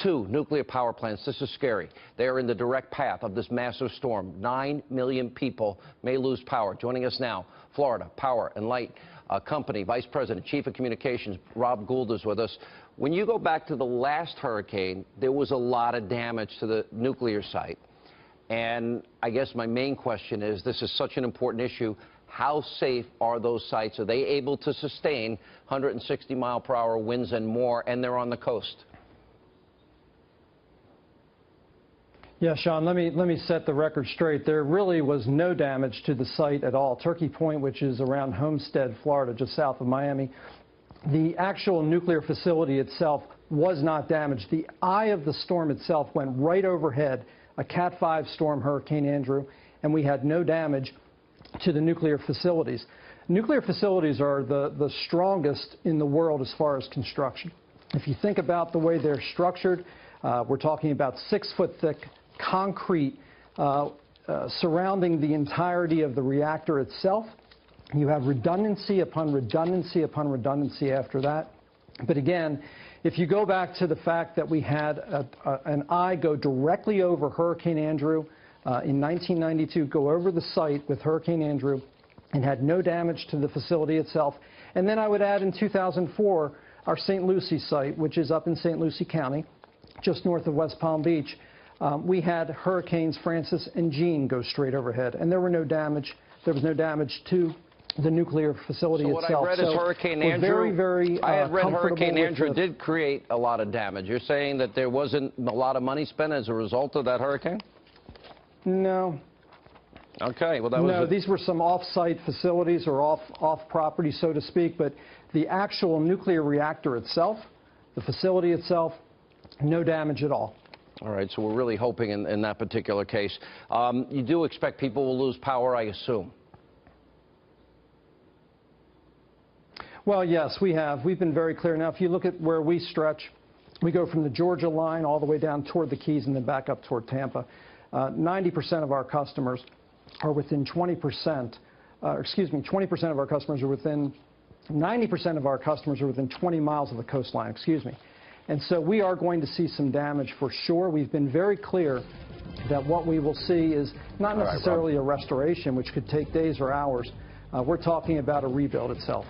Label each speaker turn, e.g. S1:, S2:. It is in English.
S1: Two nuclear power plants. This is scary. They are in the direct path of this massive storm. 9 million people may lose power. Joining us now, Florida Power and Light Company Vice President, Chief of Communications, Rob Gould is with us. When you go back to the last hurricane, there was a lot of damage to the nuclear site. And I guess my main question is, this is such an important issue. How safe are those sites? Are they able to sustain 160-mile-per-hour winds and more, and they're on the coast?
S2: Yeah, Sean, let me set the record straight. There really was no damage to the site at all. Turkey Point, which is around Homestead, Florida, just south of Miami, the actual nuclear facility itself was not damaged. The eye of the storm itself went right overhead, a Cat 5 storm, Hurricane Andrew, and we had no damage to the nuclear facilities. Nuclear facilities are the strongest in the world as far as construction. If you think about the way they're structured, we're talking about 6-foot thick concrete surrounding the entirety of the reactor itself. You have redundancy upon redundancy upon redundancy after that. But again, if you go back to the fact that we had an eye go directly over Hurricane Andrew in 1992, go over the site with Hurricane Andrew and had no damage to the facility itself. And then I would add in 2004, our St. Lucie site, which is up in St. Lucie County, just north of West Palm Beach. We had Hurricanes Francis and Jean go straight overhead, and there was no damage to the nuclear facility itself.
S1: So what I read is Hurricane Andrew, I had read Hurricane Andrew did create a lot of damage. You're saying that there wasn't a lot of money spent as a result of that hurricane?
S2: No.
S1: Okay, well that was...
S2: No, these were some off-site facilities or off-property, so to speak, but the actual nuclear reactor itself, the facility itself, no damage at all.
S1: All right, so we're really hoping in that particular case. You do expect people will lose power, I assume?
S2: Well, yes, we have. We've been very clear. Now, if you look at where we stretch, we go from the Georgia line all the way down toward the Keys and then back up toward Tampa. 90% of our customers are within 20%, 20% of our customers are within, 90% of our customers are within 20 miles of the coastline, excuse me. And so we are going to see some damage for sure. We've been very clear that what we will see is not necessarily a restoration, which could take days or hours. We're talking about a rebuild itself.